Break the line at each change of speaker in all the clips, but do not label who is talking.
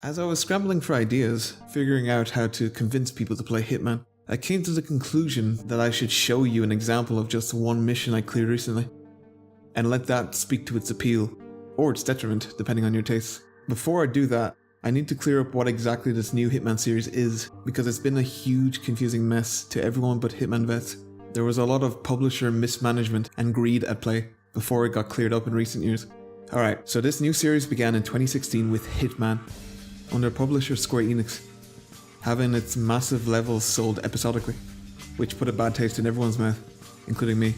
As I was scrambling for ideas, figuring out how to convince people to play Hitman, I came to the conclusion that I should show you an example of just one mission I cleared recently, and let that speak to its appeal, or its detriment, depending on your tastes. Before I do that, I need to clear up what exactly this new Hitman series is, because it's been a huge confusing mess to everyone but Hitman vets. There was a lot of publisher mismanagement and greed at play before it got cleared up in recent years. Alright, so this new series began in 2016 with Hitman, under publisher Square Enix, having its massive levels sold episodically, which put a bad taste in everyone's mouth, including me.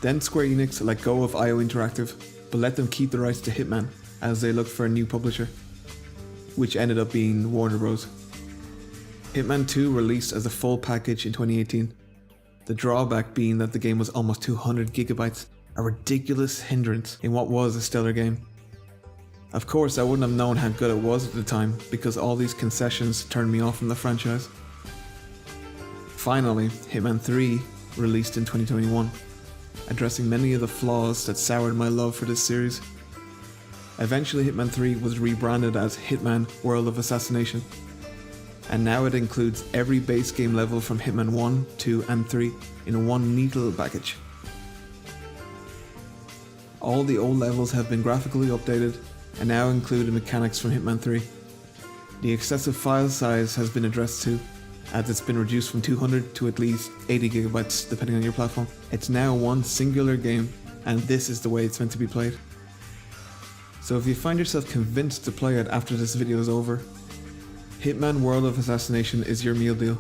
Then Square Enix let go of IO Interactive, but let them keep the rights to Hitman as they looked for a new publisher, which ended up being Warner Bros. Hitman 2 released as a full package in 2018, the drawback being that the game was almost 200 gigabytes, a ridiculous hindrance in what was a stellar game. Of course, I wouldn't have known how good it was at the time because all these concessions turned me off from the franchise. Finally, Hitman 3 released in 2021, addressing many of the flaws that soured my love for this series. Eventually, Hitman 3 was rebranded as Hitman World of Assassination, and now it includes every base game level from Hitman 1, 2 and 3 in one neat little package. All the old levels have been graphically updated and now include the mechanics from Hitman 3. The excessive file size has been addressed too, as it's been reduced from 200 to at least 80 gigabytes depending on your platform. It's now one singular game, and this is the way it's meant to be played. So if you find yourself convinced to play it after this video is over, Hitman World of Assassination is your meal deal.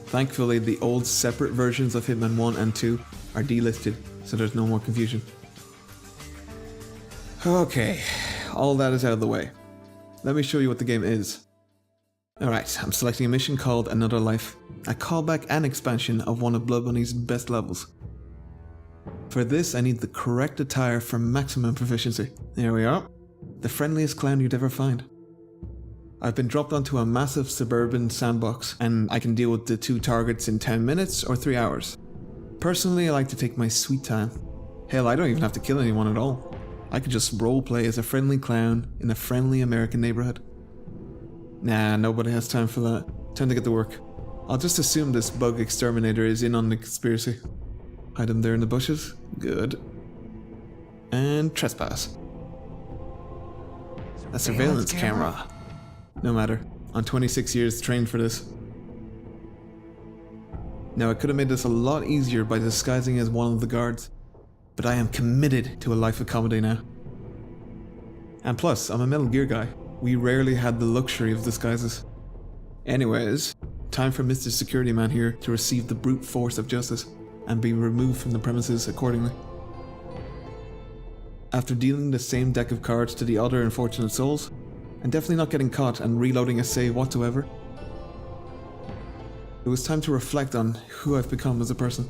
Thankfully, the old separate versions of Hitman 1 and 2 are delisted, so there's no more confusion. Okay, all that is out of the way. Let me show you what the game is. Alright, I'm selecting a mission called Another Life, a callback and expansion of one of Blood Bunny's best levels. For this, I need the correct attire for maximum proficiency. There we are. The friendliest clown you'd ever find. I've been dropped onto a massive suburban sandbox, and I can deal with the 2 targets in 10 minutes or 3 hours. Personally, I like to take my sweet time. Hell, I don't even have to kill anyone at all. I could just roleplay as a friendly clown in a friendly American neighborhood. Nah, nobody has time for that. Time to get to work. I'll just assume this bug exterminator is in on the conspiracy. Hide him there in the bushes. Good. And trespass. A surveillance camera. No matter. I'm 26 years trained for this. Now I could have made this a lot easier by disguising as one of the guards, but I am committed to a life of comedy now. And plus, I'm a Metal Gear guy. We rarely had the luxury of disguises. Anyways, time for Mr. Security Man here to receive the brute force of justice and be removed from the premises accordingly. After dealing the same deck of cards to the other unfortunate souls, and definitely not getting caught and reloading a save whatsoever, it was time to reflect on who I've become as a person.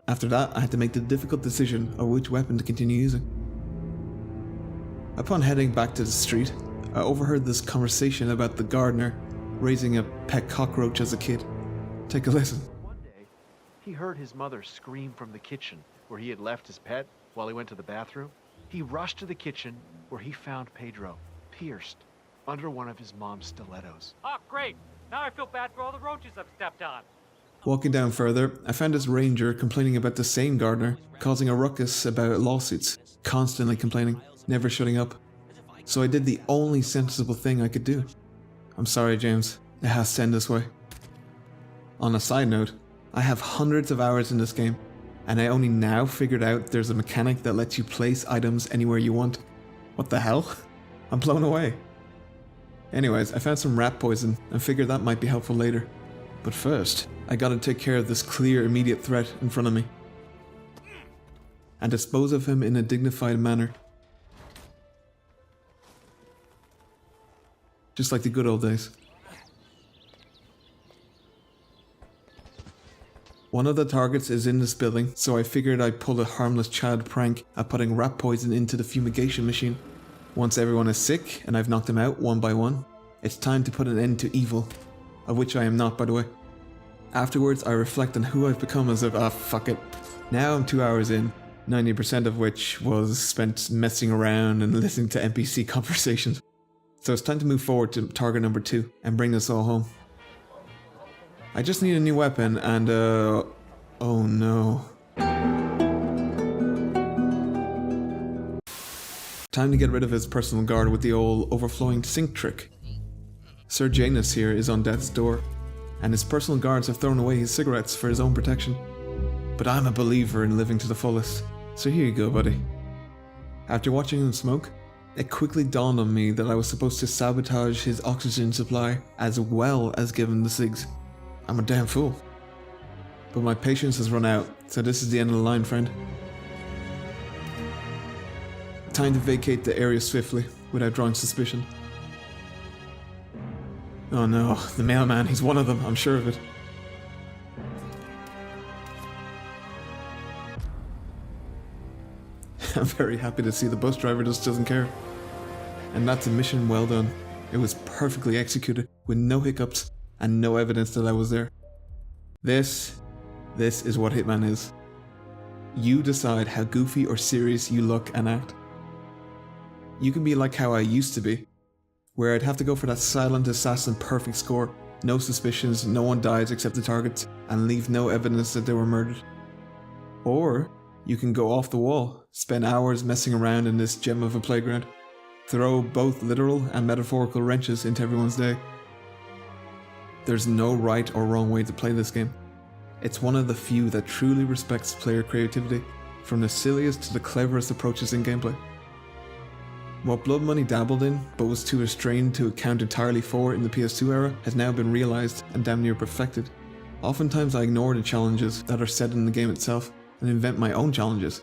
After that, I had to make the difficult decision of which weapon to continue using. Upon heading back to the street, I overheard this conversation about the gardener raising a pet cockroach as a kid. Take a listen.
One day, he heard his mother scream from the kitchen where he had left his pet while he went to the bathroom. He rushed to the kitchen where he found Pedro, pierced, under one of his mom's stilettos.
Oh, great! Now I feel bad for all the roaches I've stepped on.
Walking down further, I found this ranger complaining about the same gardener, causing a ruckus about lawsuits, constantly complaining, never shutting up. So I did the only sensible thing I could do. I'm sorry, James, it has to end this way. On a side note, I have hundreds of hours in this game, and I only now figured out there's a mechanic that lets you place items anywhere you want. What the hell? I'm blown away. Anyways, I found some rat poison and figured that might be helpful later. But first, I gotta take care of this clear immediate threat in front of me, and dispose of him in a dignified manner. Just like the good old days. One of the targets is in this building, so I figured I'd pull a harmless child prank at putting rat poison into the fumigation machine. Once everyone is sick and I've knocked them out one by one, it's time to put an end to evil, of which I am not, by the way. Afterwards, I reflect on who I've become as fuck it. Now I'm 2 hours in, 90% of which was spent messing around and listening to NPC conversations. So it's time to move forward to target number 2 and bring this all home. I just need a new weapon and oh no. Time to get rid of his personal guard with the old overflowing sink trick. Sir Janus here is on death's door, and his personal guards have thrown away his cigarettes for his own protection. But I'm a believer in living to the fullest, so here you go, buddy. After watching him smoke, it quickly dawned on me that I was supposed to sabotage his oxygen supply as well as give him the cigs. I'm a damn fool. But my patience has run out, so this is the end of the line, friend. Time to vacate the area swiftly, without drawing suspicion. Oh no, the mailman, he's one of them, I'm sure of it. I'm very happy to see the bus driver just doesn't care. And that's a mission well done. It was perfectly executed, with no hiccups, and no evidence that I was there. This is what Hitman is. You decide how goofy or serious you look and act. You can be like how I used to be, where I'd have to go for that silent assassin perfect score, no suspicions, no one dies except the targets, and leave no evidence that they were murdered. Or you can go off the wall, spend hours messing around in this gem of a playground, throw both literal and metaphorical wrenches into everyone's day. There's no right or wrong way to play this game. It's one of the few that truly respects player creativity, from the silliest to the cleverest approaches in gameplay. What Blood Money dabbled in, but was too restrained to account entirely for in the PS2 era, has now been realised and damn near perfected. Oftentimes I ignore the challenges that are set in the game itself and invent my own challenges,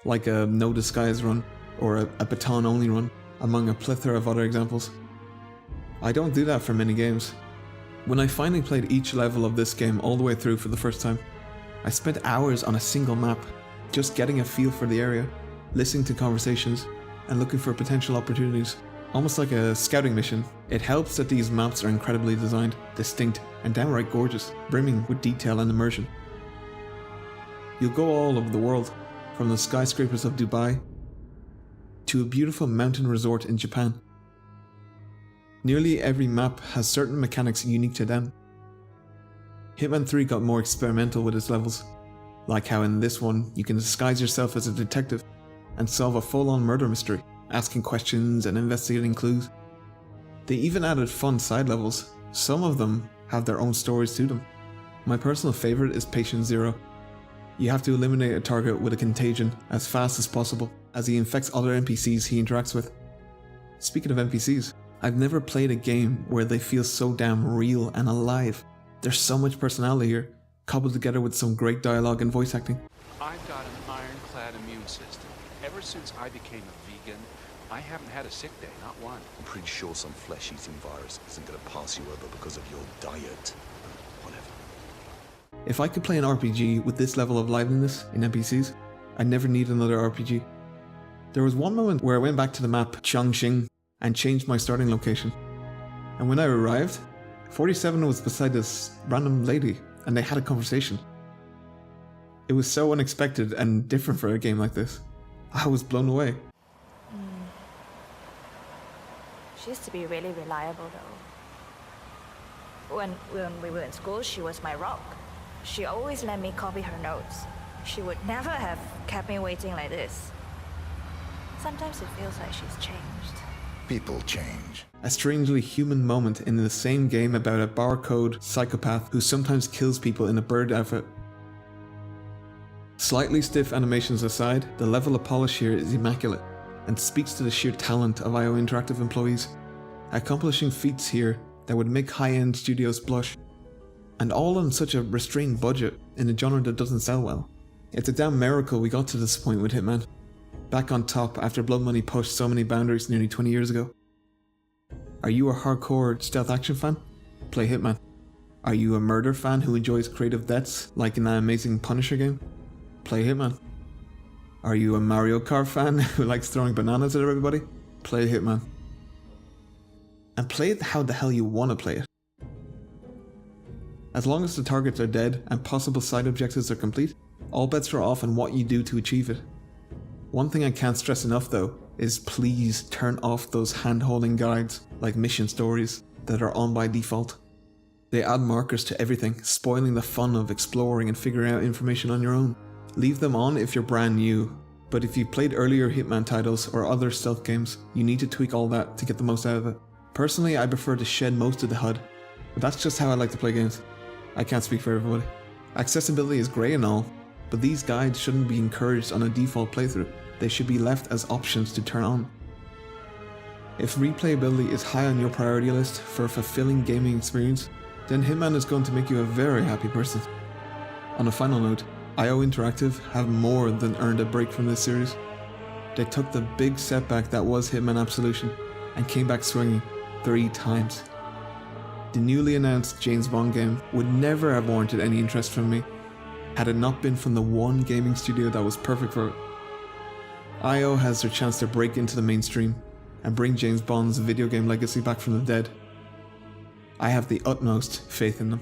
like a no disguise run or a baton only run, among a plethora of other examples. I don't do that for many games. When I finally played each level of this game all the way through for the first time, I spent hours on a single map, just getting a feel for the area, listening to conversations, and looking for potential opportunities. Almost like a scouting mission, it helps that these maps are incredibly designed, distinct, and downright gorgeous, brimming with detail and immersion. You'll go all over the world, from the skyscrapers of Dubai to a beautiful mountain resort in Japan. Nearly every map has certain mechanics unique to them. Hitman 3 got more experimental with its levels, like how in this one you can disguise yourself as a detective and solve a full-on murder mystery, asking questions and investigating clues. They even added fun side levels. Some of them have their own stories to them. My personal favourite is Patient Zero. You have to eliminate a target with a contagion as fast as possible, as he infects other NPCs he interacts with. Speaking of NPCs, I've never played a game where they feel so damn real and alive. There's so much personality here, cobbled together with some great dialogue and voice acting.
I've got an ironclad immune system. Ever since I became a vegan, I haven't had a sick day, not one.
I'm pretty sure some flesh-eating virus isn't going to pass you over because of your diet. Whatever.
If I could play an RPG with this level of liveliness in NPCs, I'd never need another RPG. There was one moment where I went back to the map Chongqing and changed my starting location. And when I arrived, 47 was beside this random lady and they had a conversation. It was so unexpected and different for a game like this. I was blown away.
She used to be really reliable though. When we were in school, she was my rock. She always let me copy her notes. She would never have kept me waiting like this. Sometimes it feels like she's changed.
People change.
A strangely human moment in the same game about a barcode psychopath who sometimes kills people in a bird outfit. Slightly stiff animations aside, the level of polish here is immaculate and speaks to the sheer talent of IO Interactive employees, accomplishing feats here that would make high-end studios blush. And all on such a restrained budget in a genre that doesn't sell well. It's a damn miracle we got to this point with Hitman. Back on top after Blood Money pushed so many boundaries nearly 20 years ago. Are you a hardcore stealth action fan? Play Hitman. Are you a murder fan who enjoys creative deaths like in that amazing Punisher game? Play Hitman. Are you a Mario Kart fan who likes throwing bananas at everybody? Play Hitman. And play it how the hell you want to play it. As long as the targets are dead and possible side objectives are complete, all bets are off on what you do to achieve it. One thing I can't stress enough though is please turn off those hand-holding guides like mission stories that are on by default. They add markers to everything, spoiling the fun of exploring and figuring out information on your own. Leave them on if you're brand new, but if you played earlier Hitman titles or other stealth games, you need to tweak all that to get the most out of it. Personally, I prefer to shed most of the HUD, but that's just how I like to play games. I can't speak for everybody. Accessibility is great and all, but these guides shouldn't be encouraged on a default playthrough. They should be left as options to turn on. If replayability is high on your priority list for a fulfilling gaming experience, then Hitman is going to make you a very happy person. On a final note, IO Interactive have more than earned a break from this series. They took the big setback that was Hitman Absolution and came back swinging 3 times. The newly announced James Bond game would never have warranted any interest from me had it not been from the one gaming studio that was perfect for it. IO has their chance to break into the mainstream and bring James Bond's video game legacy back from the dead. I have the utmost faith in them.